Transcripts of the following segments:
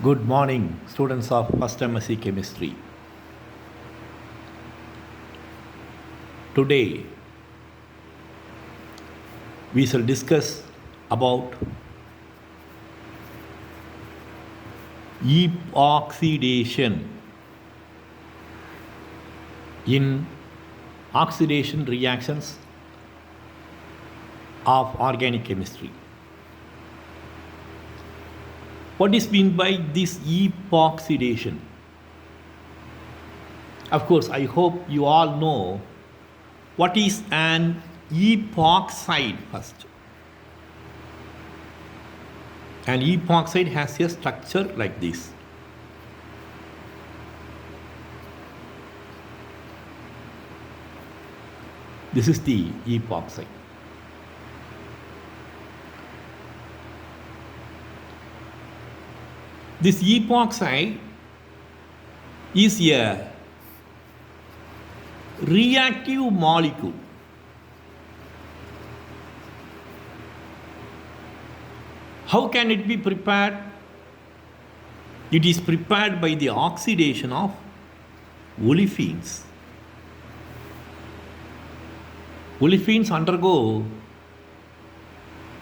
Good morning, students of first MSc Chemistry. Today, we shall discuss about epoxidation in oxidation reactions of organic chemistry. What is meant by this epoxidation? Of course, I hope you all know what is an epoxide first. An epoxide has a structure like this. This is the epoxide. This epoxide is a reactive molecule. How can it be prepared? It is prepared by the oxidation of olefins. Olefins undergo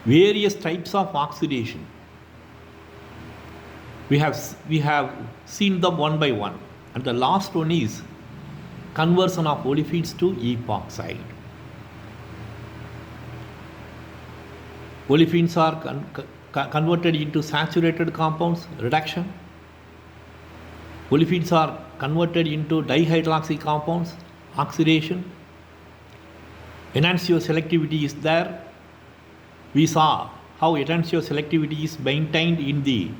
various types of oxidation. We have seen them one by one, and the last one is conversion of olefins to epoxide. Olefins are converted into saturated compounds, reduction. Olefins are converted into dihydroxy compounds, oxidation. Enantioselectivity selectivity is there. We saw how enantioselectivity selectivity is maintained in the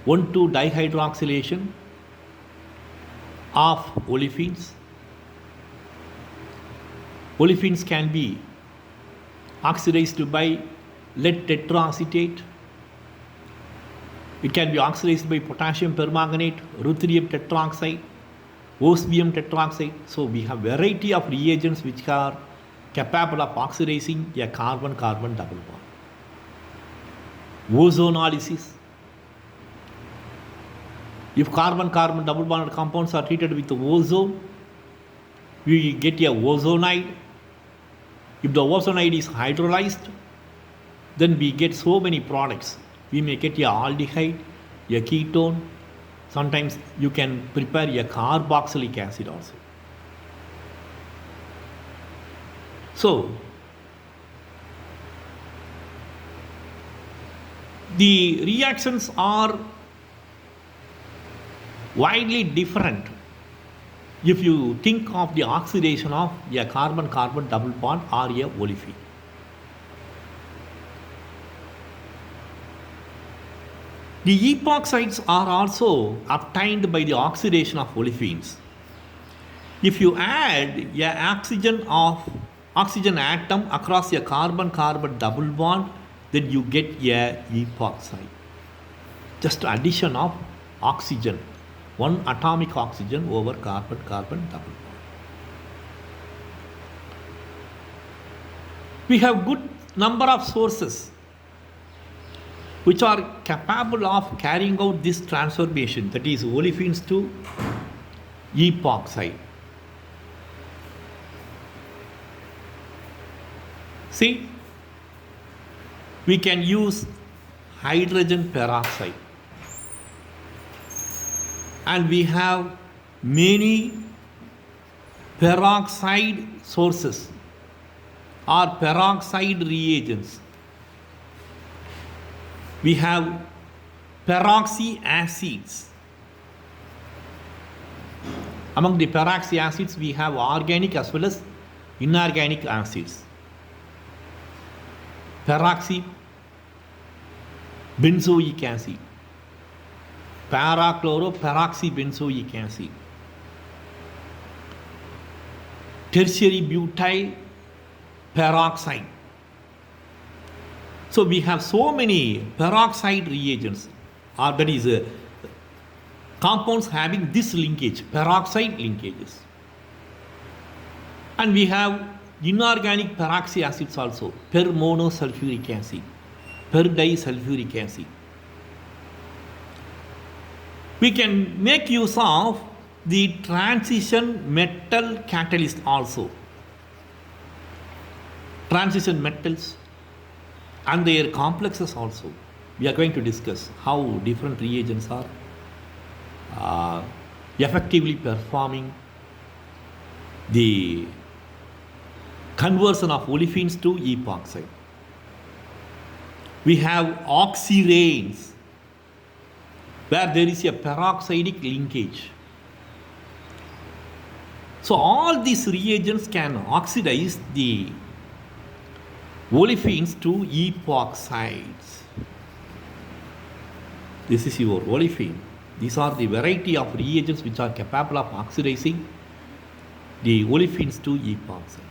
1,2 dihydroxylation of olefins. Olefins can be oxidized by lead tetraacetate. It can be oxidized by potassium permanganate, ruthenium tetroxide, osmium tetroxide. So we have variety of reagents which are capable of oxidizing a carbon-carbon double bond. Ozonolysis. If carbon-carbon double bonded compounds are treated with ozone, we get a ozonide. If the ozonide is hydrolyzed, then we get so many products. We may get a aldehyde, a ketone. Sometimes you can prepare a carboxylic acid also. So, the reactions are widely different if you think of the oxidation of a carbon-carbon double bond or a olefin. The epoxides are also obtained by the oxidation of olefins. If you add an oxygen atom across a carbon-carbon double bond, then you get a epoxide. Just addition of oxygen, one atomic oxygen over carbon-carbon double bond. We have good number of sources which are capable of carrying out this transformation, that is olefins to epoxide. See, we can use hydrogen peroxide, and we have many peroxide sources or peroxide reagents. We have peroxy acids. Among the peroxy acids, we have organic as well as inorganic acids. Peroxy benzoic acid, para-chloro-peroxybenzoic acid, tertiary butyl peroxide. So we have so many peroxide reagents, or that is compounds having this linkage, peroxide linkages. And we have inorganic peroxy acids also, permonosulfuric acid, per disulfuric acid. We can make use of the transition metal catalyst also. Transition metals and their complexes also. We are going to discuss how different reagents are effectively performing the conversion of olefins to epoxide. We have oxiranes, where there is a peroxidic linkage. So all these reagents can oxidize the olefins to epoxides. This is your olefin. These are the variety of reagents which are capable of oxidizing the olefins to epoxides.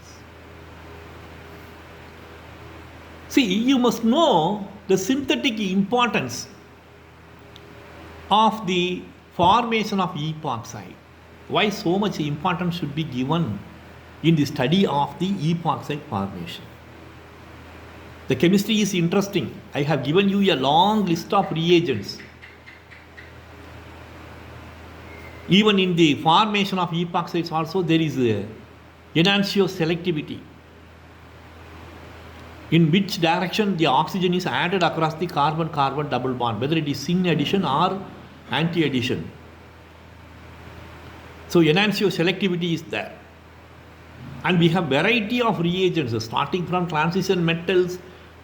See, you must know the synthetic importance of the formation of epoxide. Why so much importance should be given in the study of the epoxide formation? The chemistry is interesting. I have given you a long list of reagents. Even in the formation of epoxides also there is a enantioselectivity. selectivity. In which direction the oxygen is added across the carbon-carbon double bond, whether it is syn addition or anti-addition. So enantioselectivity is there. And we have variety of reagents starting from transition metals,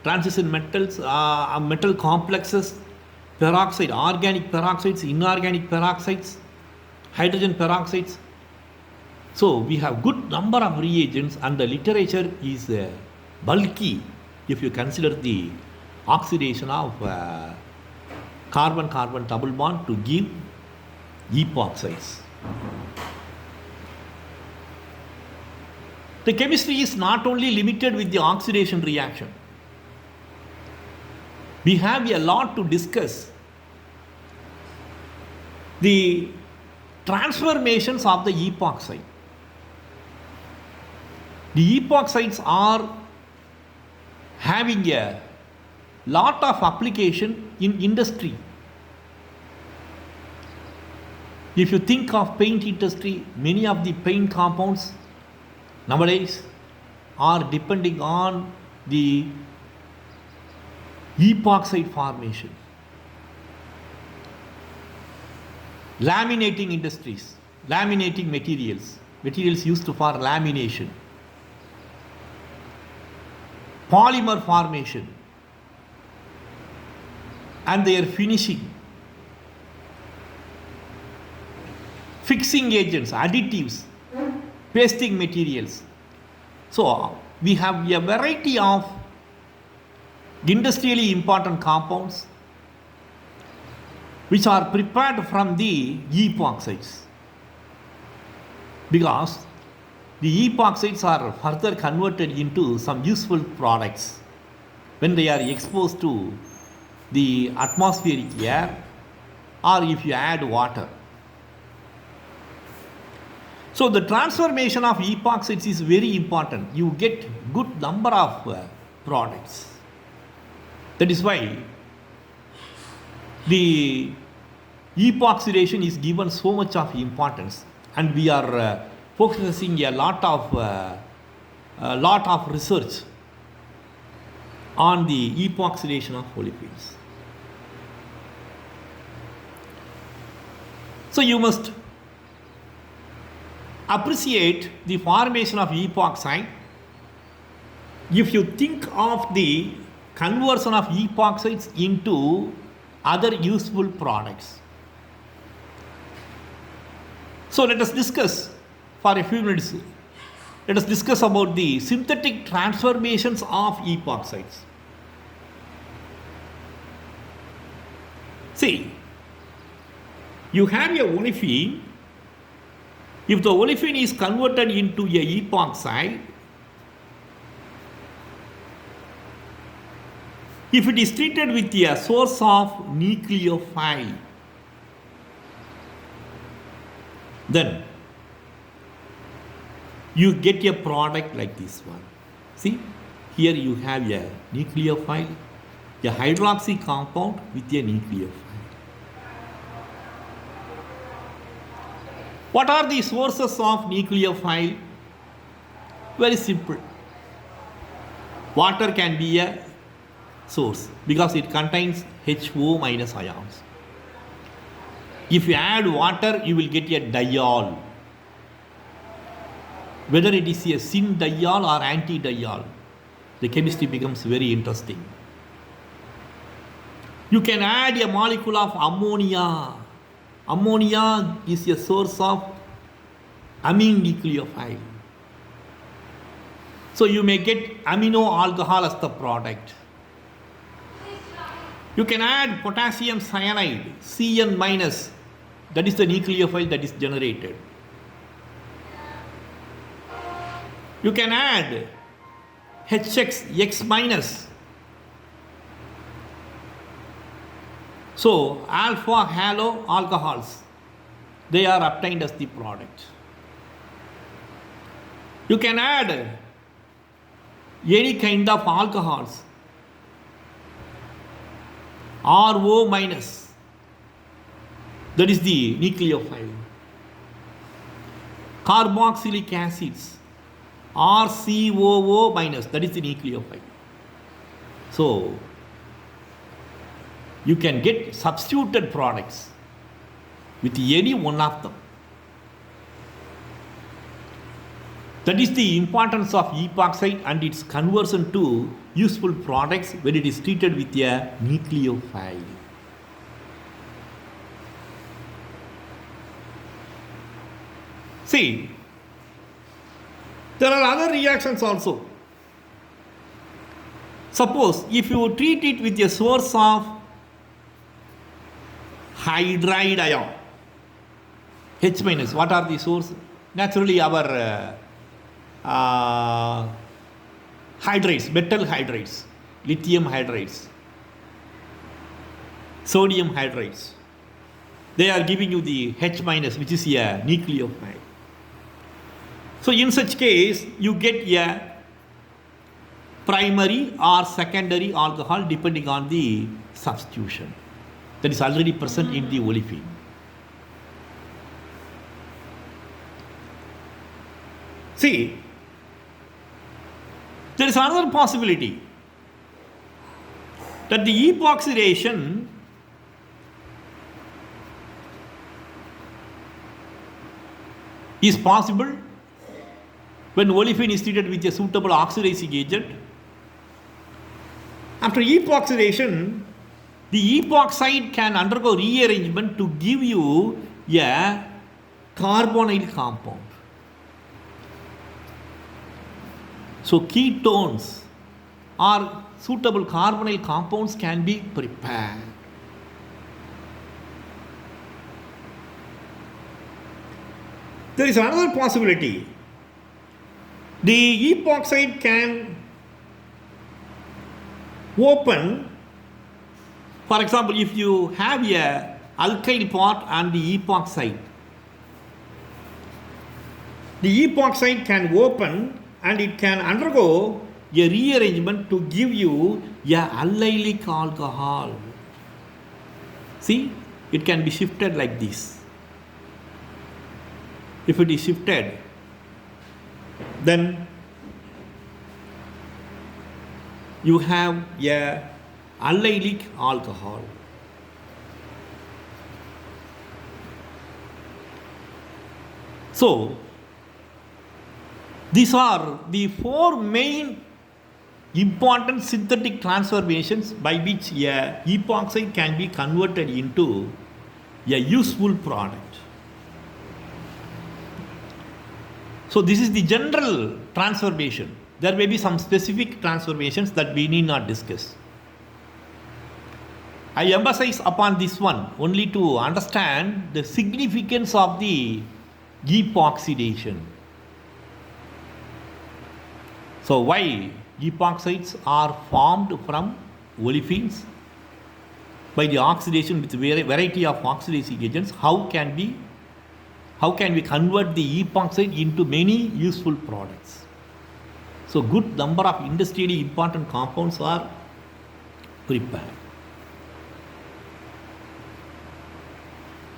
metal complexes, peroxide, organic peroxides, inorganic peroxides, hydrogen peroxides. So we have good number of reagents, and the literature is bulky if you consider the oxidation of carbon-carbon double bond to give epoxides. The chemistry is not only limited with the oxidation reaction. We have a lot to discuss. The transformations of the epoxide. The epoxides are having a lot of application in industry. If you think of paint industry, many of the paint compounds nowadays are depending on the epoxide formation. Laminating industries, laminating materials used for lamination. Polymer formation and their finishing, fixing agents, additives, pasting materials. So we have a variety of industrially important compounds which are prepared from the epoxides, because the epoxides are further converted into some useful products when they are exposed to the atmospheric air or if you add water. So the transformation of epoxides is very important. You get good number of products. That is why the epoxidation is given so much of importance, and we are focusing a lot of research on the epoxidation of olefins. So you must appreciate the formation of epoxide. If you think of the conversion of epoxides into other useful products. So let us discuss for a few minutes. Let us discuss about the synthetic transformations of epoxides. See, you have a olefin. If the olefin is converted into a epoxide, if it is treated with a source of nucleophile, then you get a product like this one. See, here you have a nucleophile a hydroxy compound with a nucleophile. What are the sources of nucleophile? Very simple. Water can be a source because it contains HO minus ions. If you add water, you will get a diol. Whether it is a syn diol or anti diol, the chemistry becomes very interesting. You can add a molecule of ammonia. Ammonia is a source of amine nucleophile. So you may get amino alcohol as the product. You can add potassium cyanide, Cn minus, that is the nucleophile that is generated. You can add HX, X minus. So alpha halo alcohols, they are obtained as the product. You can add any kind of alcohols, RO minus, that is the nucleophile. Carboxylic acids, RCOO minus, that is the nucleophile. So you can get substituted products with any one of them. That is the importance of epoxide and its conversion to useful products when it is treated with a nucleophile. See, there are other reactions also. Suppose if you treat it with a source of hydride ion, H minus, what are the sources? Naturally our hydrates, metal hydrates, lithium hydrates, sodium hydrates. They are giving you the H minus, which is a nucleophile. So in such case, you get a primary or secondary alcohol depending on the substitution that is already present in the olefin. See, there is another possibility that the epoxidation is possible when olefin is treated with a suitable oxidizing agent. After epoxidation, the epoxide can undergo rearrangement to give you a carbonyl compound. So ketones or suitable carbonyl compounds can be prepared. There is another possibility. The epoxide can open, for example, if you have a alkyl part and the epoxide can open and it can undergo a rearrangement to give you a allylic alcohol. See, it can be shifted like this. If it is shifted, then you have a allylic alcohol. So these are the four main important synthetic transformations by which a epoxide can be converted into a useful product. So this is the general transformation. There may be some specific transformations that we need not discuss. I emphasize upon this one only to understand the significance of the epoxidation. So why epoxides are formed from olefins by the oxidation with variety of oxidizing agents? How can we convert the epoxide into many useful products? So good number of industrially important compounds are prepare.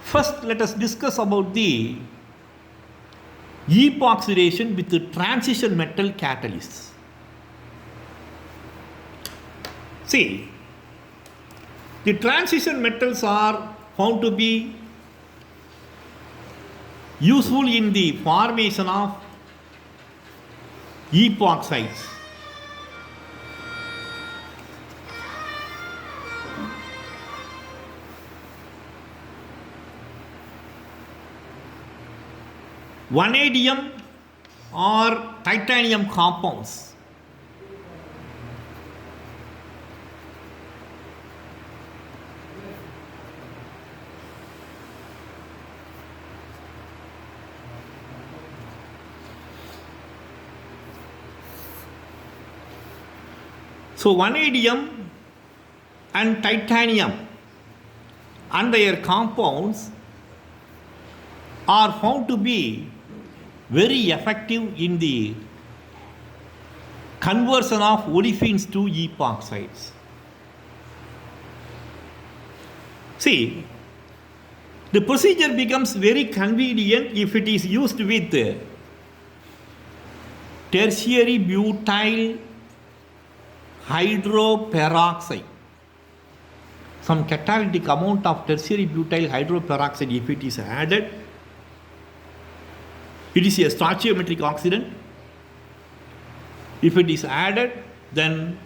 First, let us discuss about the epoxidation with the transition metal catalysts. See, the transition metals are found to be useful in the formation of epoxides. Vanadium or titanium compounds so vanadium and titanium and their compounds are found to be very effective in the conversion of olefins to epoxides. See, the procedure becomes very convenient if it is used with tertiary butyl hydroperoxide. Some catalytic amount of tertiary butyl hydroperoxide, if it is added, it is a stoichiometric oxidant. If it is added, then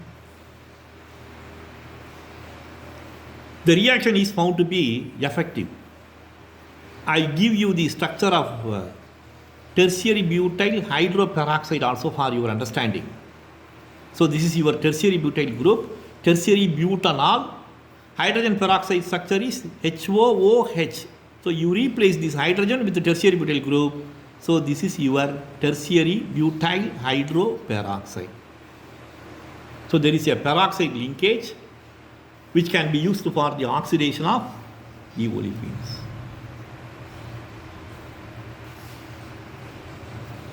the reaction is found to be effective. I give you the structure of tertiary butyl hydroperoxide also for your understanding. So this is your tertiary butyl group. Tertiary butanol, hydrogen peroxide structure is HOOH. So you replace this hydrogen with the tertiary butyl group. So this is your tertiary butyl hydroperoxide. So there is a peroxide linkage which can be used for the oxidation of the olefins.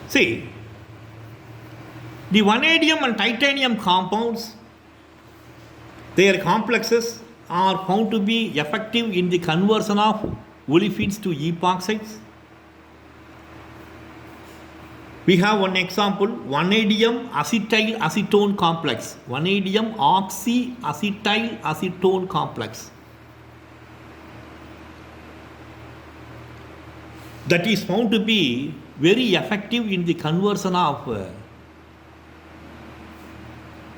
See, the vanadium and titanium compounds, their complexes are found to be effective in the conversion of olefins to epoxides. We have one example, vanadium acetyl acetone complex, vanadium oxyacetyl acetone complex. That is found to be very effective in the conversion of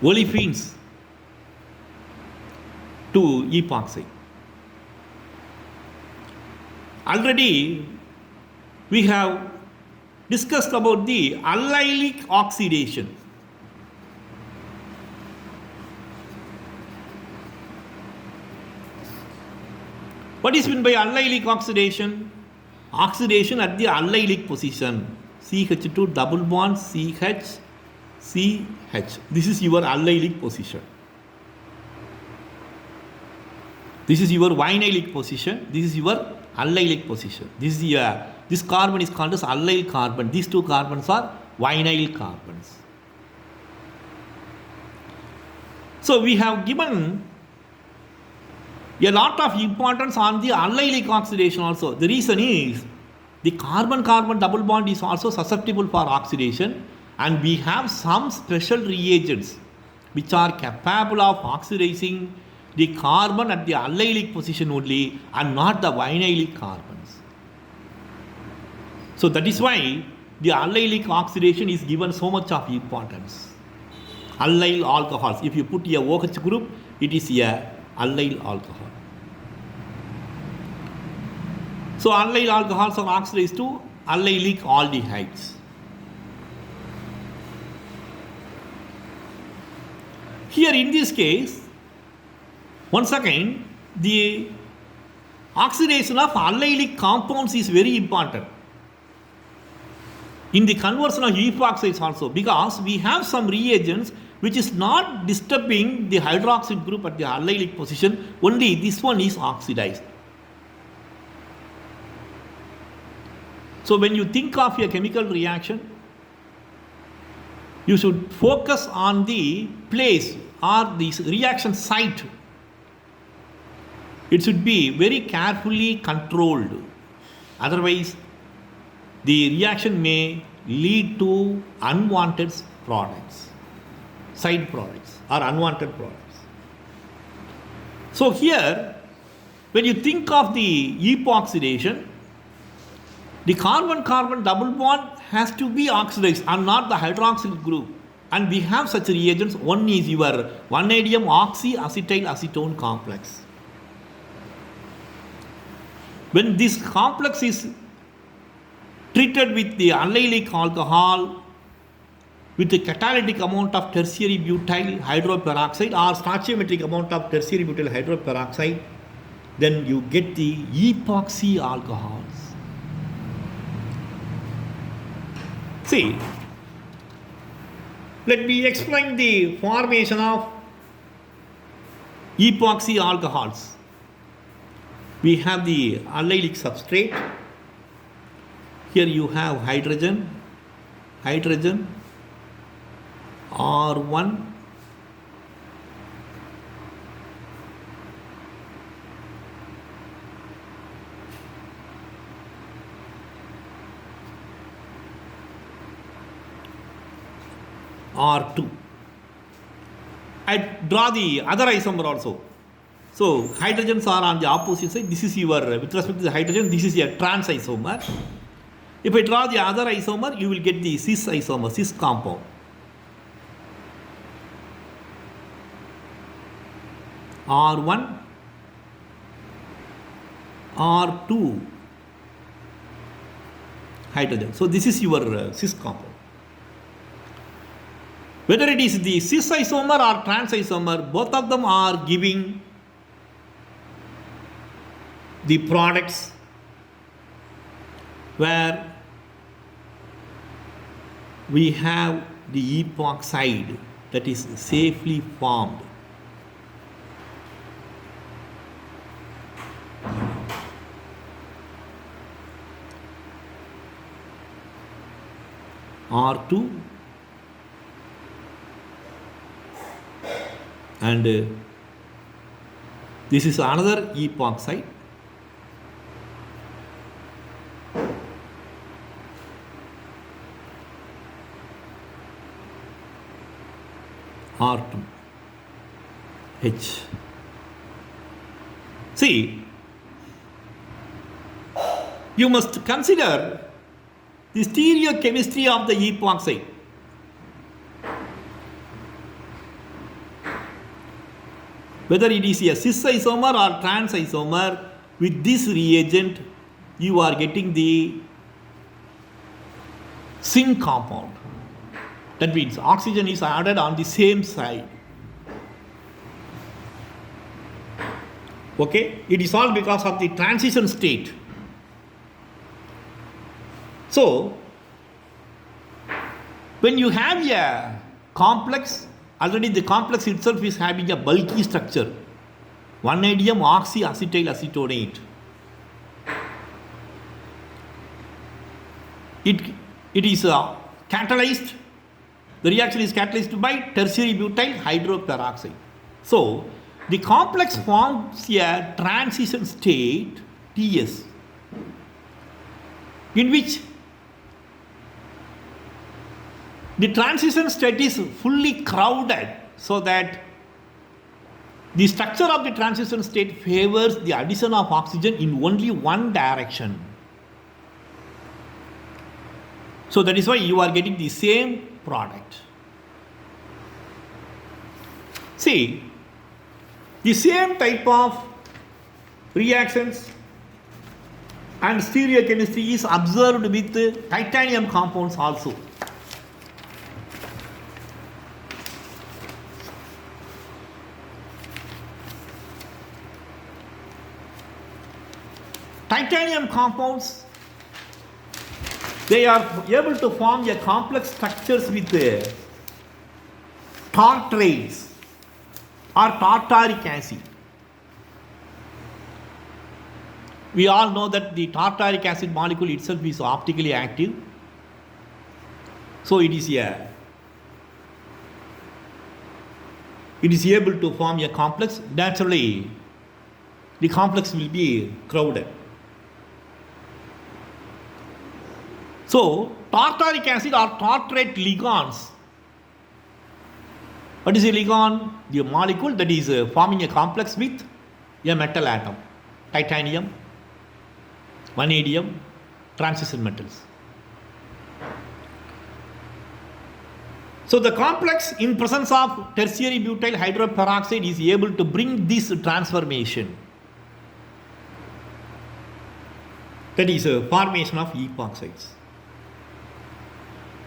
olefins to epoxy. Already we have discussed about the allylic oxidation. What is meant by allylic oxidation? Oxidation at the allylic position. CH2 double bond CH, CH. This is your allylic position. This is your vinylic position. This is your allylic position. This carbon is called as allyl carbon. These two carbons are vinyl carbons. So we have given a lot of importance on the allylic oxidation also. The reason is the carbon-carbon double bond is also susceptible for oxidation, and we have some special reagents which are capable of oxidizing the carbon at the allylic position only and not the vinylic carbons. So that is why the allylic oxidation is given so much of importance. Allyl alcohols, if you put a OH group, it is a allyl alcohol. So allyl alcohols are oxidized to allylic aldehydes. Here in this case, once again, the oxidation of allylic compounds is very important in the conversion of epoxides also, because we have some reagents which is not disturbing the hydroxide group at the allylic position, only this one is oxidized. So when you think of a chemical reaction, you should focus on the place or this reaction site, it should be very carefully controlled. Otherwise, the reaction may lead to unwanted products, side products or unwanted products. So here, when you think of the epoxidation, the carbon-carbon double bond has to be oxidized and not the hydroxyl group. And we have such reagents. One is your 1-adium oxyacetyl acetone complex. When this complex is treated with the allylic alcohol with a catalytic amount of tertiary butyl hydroperoxide or stoichiometric amount of tertiary butyl hydroperoxide, then you get the epoxy alcohols. See, let me explain the formation of epoxy alcohols. We have the allylic substrate. Here you have hydrogen, R1, R2. I draw the other isomer also. So hydrogens are on the opposite side. This is your, with respect to the hydrogen, this is a trans isomer. If I draw the other isomer, you will get the cis isomer, cis compound. R1, R2, hydrogen. So this is your cis compound. Whether it is the cis isomer or trans isomer, both of them are giving the products where we have the epoxide that is safely formed. R2 and this is another epoxide. R2 H. See, you must consider the stereochemistry of the epoxide. Whether it is a cis isomer or trans isomer, with this reagent you are getting the syn compound. That means oxygen is added on the same side. Okay? It is all because of the transition state. So, when you have a complex, already the complex itself is having a bulky structure. 1-adium oxyacetyl acetonate. It is catalyzed. The reaction is catalyzed by tertiary butyl hydroperoxide. So, the complex forms a transition state, TS, in which the transition state is fully crowded, so that the structure of the transition state favors the addition of oxygen in only one direction. So that is why you are getting the same product. See, the same type of reactions and stereochemistry is observed with titanium compounds also. Titanium compounds, they are able to form a complex structures with tartrates or tartaric acid. We all know that the tartaric acid molecule itself is optically active. So it is a it is able to form a complex. Naturally, the complex will be crowded. So, tartaric acid or tartrate ligands. What is a ligand? The molecule that is forming a complex with a metal atom, titanium, vanadium, transition metals. So the complex in presence of tertiary butyl hydroperoxide is able to bring this transformation. That is a formation of epoxides.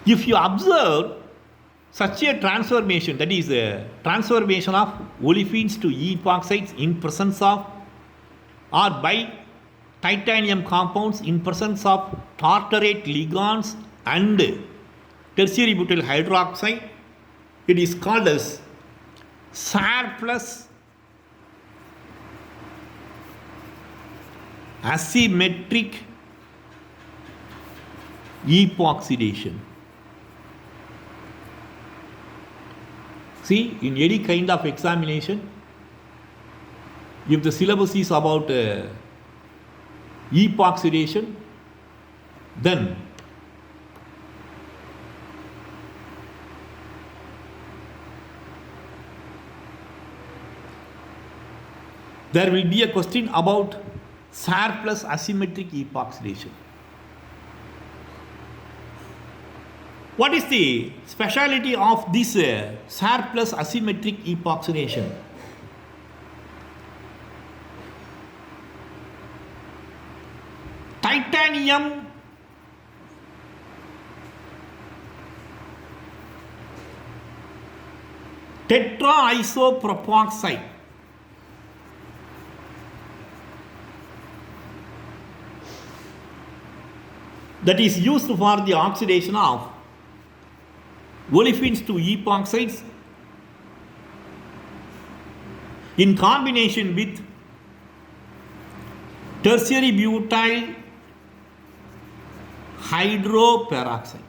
If you observe such a transformation, that is a transformation of olefins to epoxides in presence of or by titanium compounds in presence of tartarate ligands and tertiary butyl hydroxide, it is called as Sharpless asymmetric epoxidation. See, in any kind of examination, if the syllabus is about epoxidation, then there will be a question about Sharpless asymmetric epoxidation. What is the speciality of this Sharpless asymmetric epoxidation? Titanium tetraisopropoxide that is used for the oxidation of olefins to epoxides in combination with tertiary butyl hydroperoxide.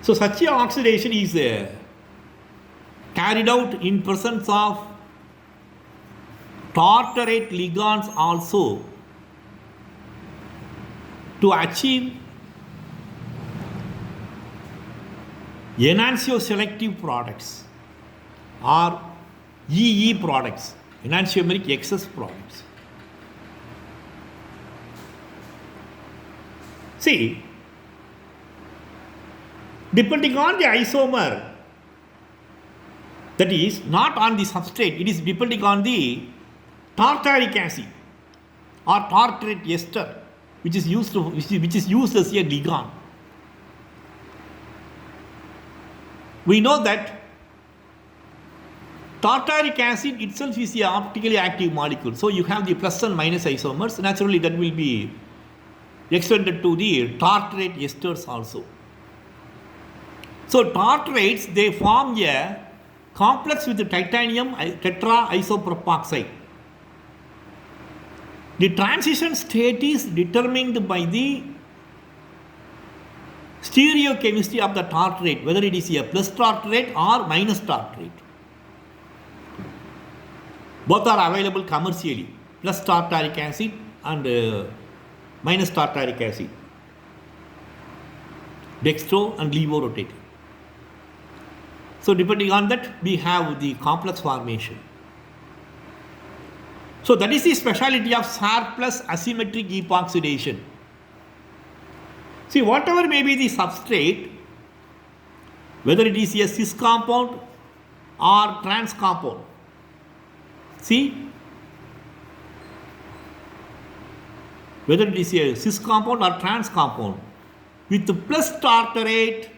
So such a oxidation is carried out in presence of tartarate ligands also to achieve enantioselective products or EE products, enantiomeric excess products. See, depending on the isomer, that is not on the substrate, it is depending on the tartaric acid or tartrate ester which is used as a ligand. We know that tartaric acid itself is a optically active molecule. So you have the plus and minus isomers. Naturally, that will be extended to the tartrate esters also. So tartrates, they form a complex with the titanium tetraisopropoxide. The transition state is determined by the stereochemistry of the tartrate, whether it is a plus tartrate or minus tartrate. Both are available commercially, plus tartaric acid and minus tartaric acid, dextro and levorotated. So depending on that, we have the complex formation. So that is the speciality of Sharpless asymmetric epoxidation. See, whatever may be the substrate, whether it is a cis compound or trans compound, see, whether it is a cis compound or trans compound, with the plus tartarate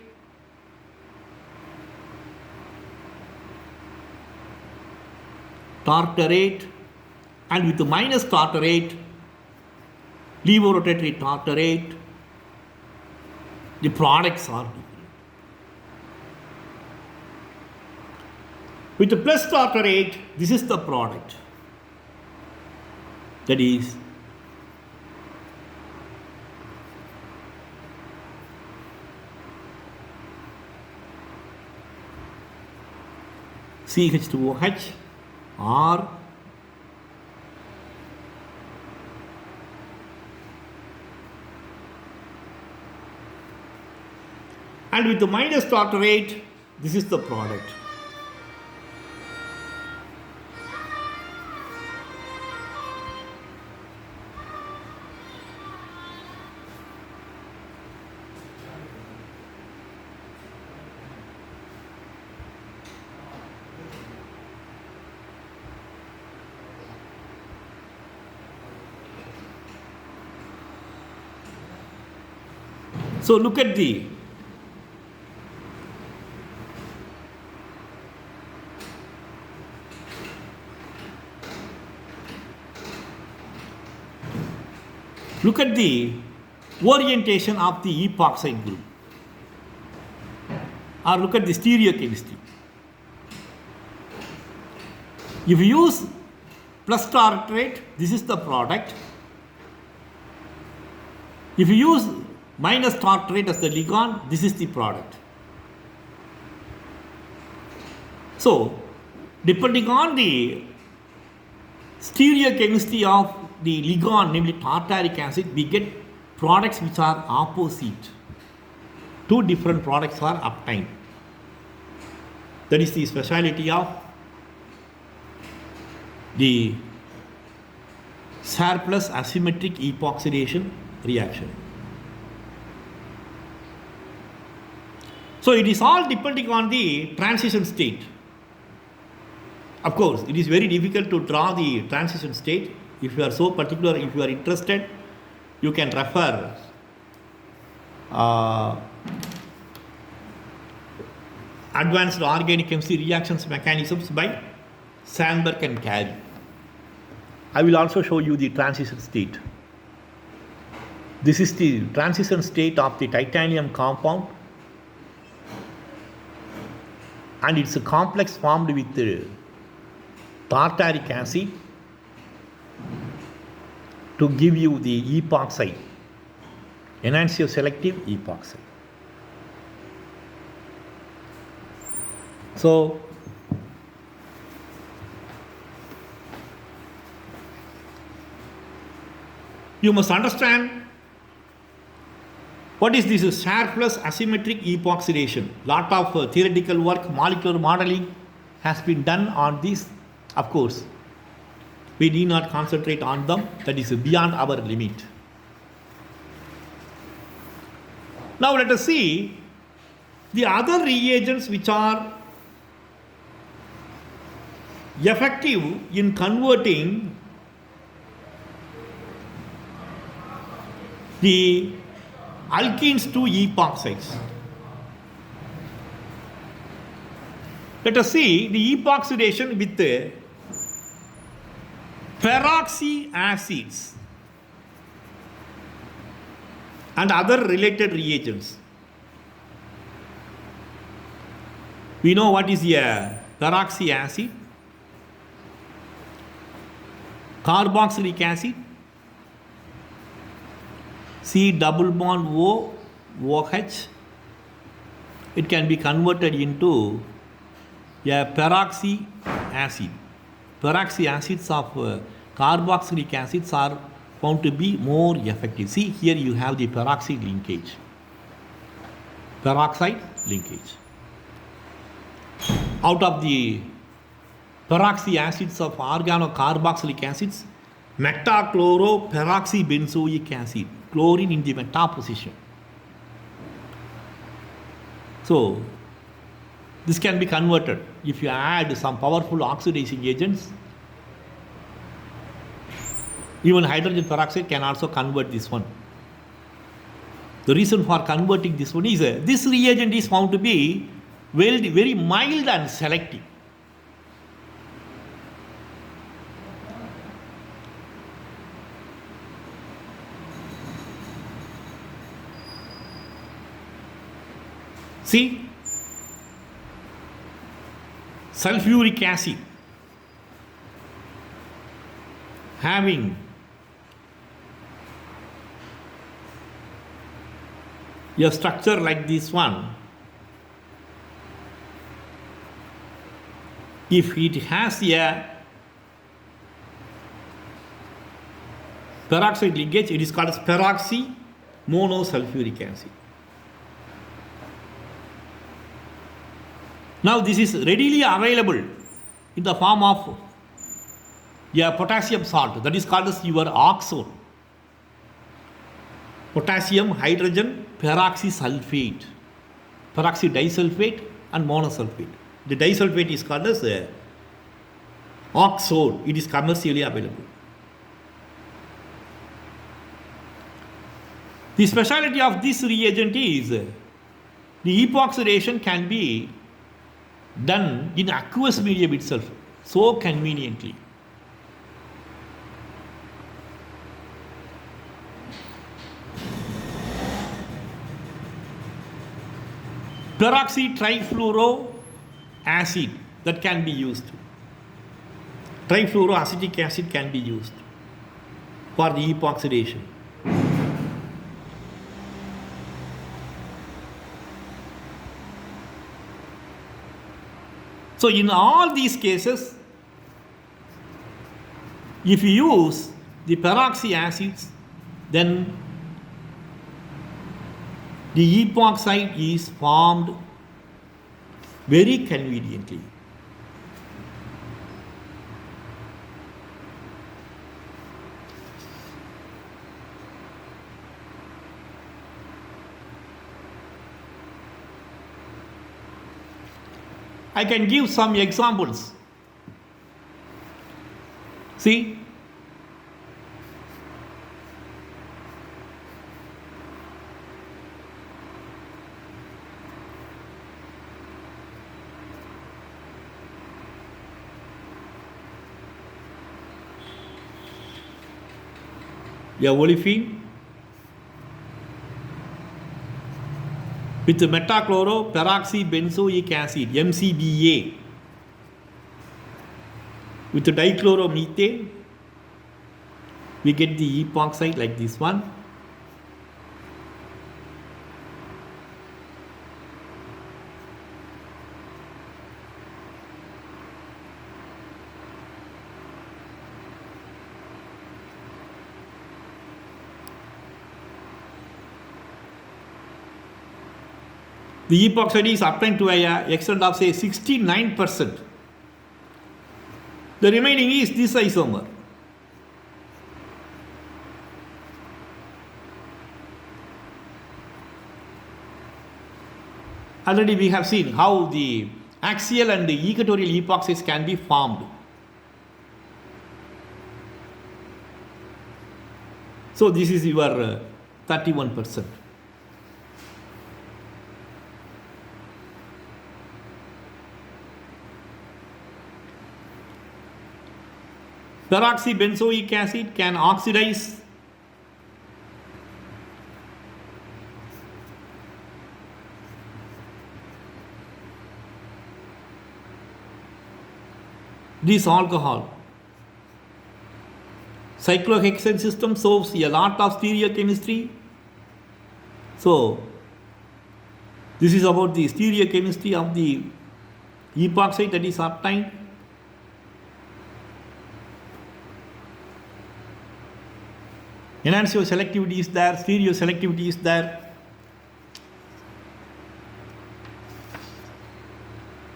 and with the minus tartarate, levorotatory tartarate, the products are different. With the plus tartarate, this is the product. That is CH2OH or and with the minus tartarate, this is the product. So look at the orientation of the epoxide group, or look at the stereochemistry. If you use plus tartrate, this is the product. If you use minus tartrate as the ligand, this is the product. So, depending on the stereochemistry of the ligand, namely tartaric acid, we get products which are opposite. Two different products are obtained. That is the speciality of the Sharpless asymmetric epoxidation reaction. So it is all depending on the transition state. Of course, it is very difficult to draw the transition state. If you are so particular, if you are interested, you can refer Advanced Organic Chemistry Reactions Mechanisms by Sandberg and Carey. I will also show you the transition state. This is the transition state of the titanium compound, and it's a complex formed with tartaric acid to give you the epoxide, enantioselective epoxide. So, you must understand what is this Sharpless asymmetric epoxidation. Lot of theoretical work, molecular modeling has been done on this. Of course, we need not concentrate on them. That is beyond our limit. Now let us see the other reagents which are effective in converting the alkenes to epoxides. Let us see the epoxidation with the peroxy acids and other related reagents. We know what is a peroxy acid, carboxylic acid, C double bond O, OH. It can be converted into a peroxy acid. Peroxy acids of carboxylic acids are found to be more effective. See, here you have the peroxide linkage. Peroxide linkage. Out of the peroxy acids of organocarboxylic acids, metachloroperoxybenzoic acid, chlorine in the meta position. So, this can be converted if you add some powerful oxidizing agents. Even hydrogen peroxide can also convert this one. The reason for converting this one is this reagent is found to be very mild and selective. See, sulfuric acid having a structure like this one If it has a peroxide linkage, it is called as peroxy monosulfuric acid. Now this is readily available in the form of a potassium salt, that is called as your oxone. Potassium hydrogen peroxysulfate, peroxy disulfate and monosulfate. The disulfate is called as oxone. It is commercially available. The specialty of this reagent is the epoxidation can be done in aqueous medium itself so conveniently. Peroxy trifluoro acid that can be used. Trifluoroacetic acid can be used for the epoxidation. So in all these cases, if you use the peroxy acids, then the epoxide is formed very conveniently. I can give some examples. See, a olefin with metachloroperoxybenzoic acid MCBA with dichloromethane, we get the epoxide like this one. The epoxide is obtained to an extent of say 69%. The remaining is this isomer. Already we have seen how the axial and the equatorial epoxides can be formed. So this is your 31%. Peroxybenzoic acid can oxidize this alcohol. Cyclohexane system solves a lot of stereochemistry. So this is about the stereochemistry of the epoxide that is obtained. Enantioselectivity selectivity is there, stereo selectivity is there,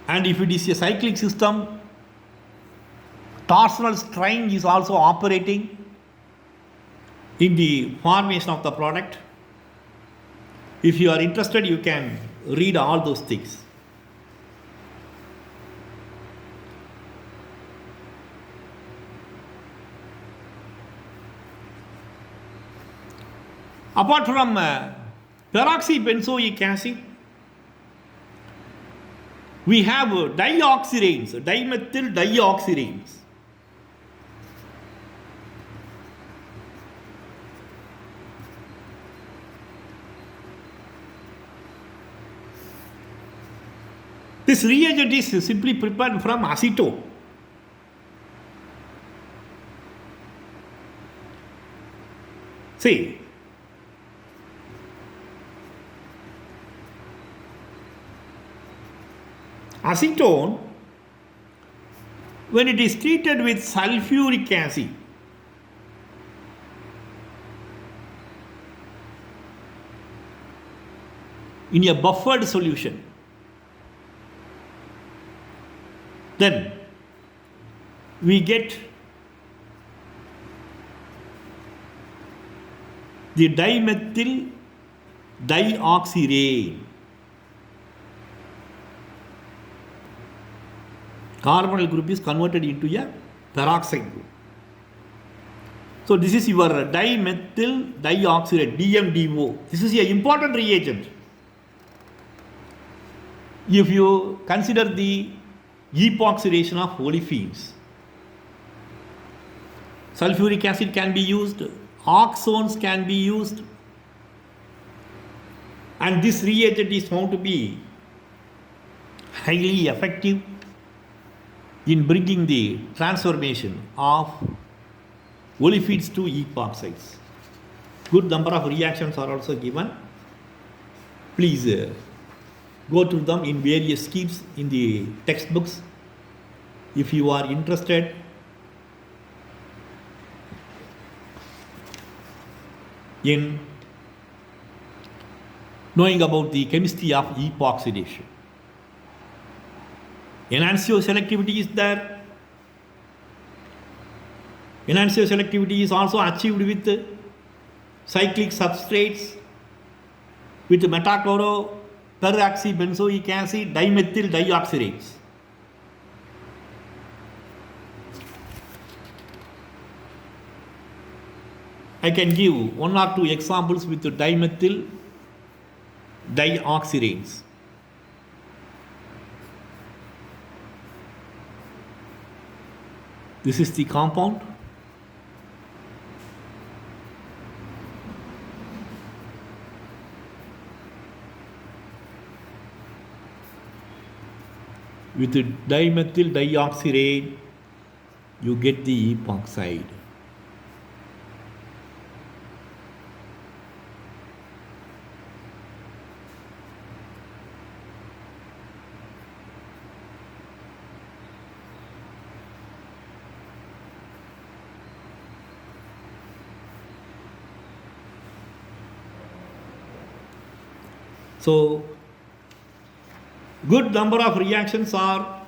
and if it is a cyclic system, torsional strain is also operating in the formation of the product. If you are interested, you can read all those things. Apart from peroxybenzoic acid, we have dioxidants, dimethyl dioxidants. This reagent is simply prepared from acetone. See, acetone when it is treated with sulfuric acid, in a buffered solution, then we get the dimethyl dioxirane. Carbonyl group is converted into a peroxide group. So this is your dimethyl dioxirane, DMDO. This is an important reagent. If you consider the epoxidation of olefins, sulfuric acid can be used, oxones can be used, and this reagent is found to be highly effective in bringing the transformation of olefins to epoxides. Good number of reactions are also given. Please go to them in various schemes in the textbooks. If you are interested, in knowing about the chemistry of epoxidation. Enantiomer selectivity is there. Enantiomer selectivity is also achieved with cyclic substrates, with metachloroperoxybenzoic acid, dimethyl dioxirates. I can give one or two examples with the dimethyl dioxirates. This is the compound. With the dimethyl dioxirate, you get the epoxide. So, good number of reactions are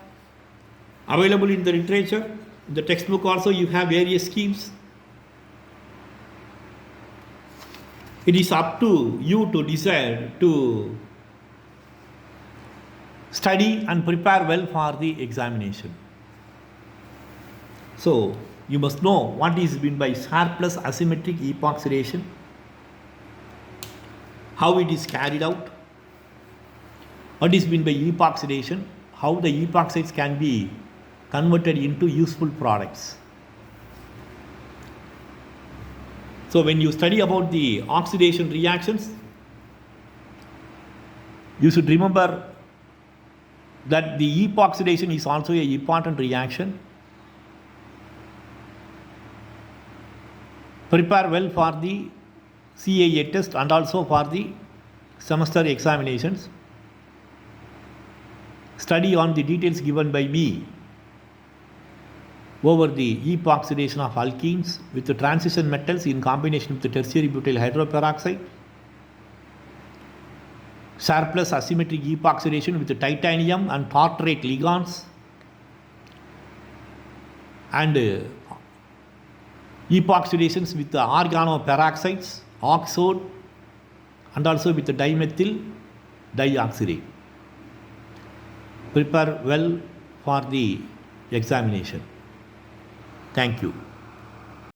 available in the literature. In the textbook also you have various schemes. It is up to you to decide to study and prepare well for the examination. So, you must know what is meant by Sharpless asymmetric epoxidation, how it is carried out, what is meant by epoxidation, how the epoxides can be converted into useful products. So when you study about the oxidation reactions, you should remember that the epoxidation is also an important reaction. Prepare well for the CAA test and also for the semester examinations. Study on the details given by me over the epoxidation of alkenes with the transition metals in combination with the tertiary butyl hydroperoxide, Sharpless asymmetric epoxidation with the titanium and tartrate ligands, and epoxidations with the organoperoxides, oxide, and also with the dimethyl dioxirate. Prepare well for the examination. Thank you.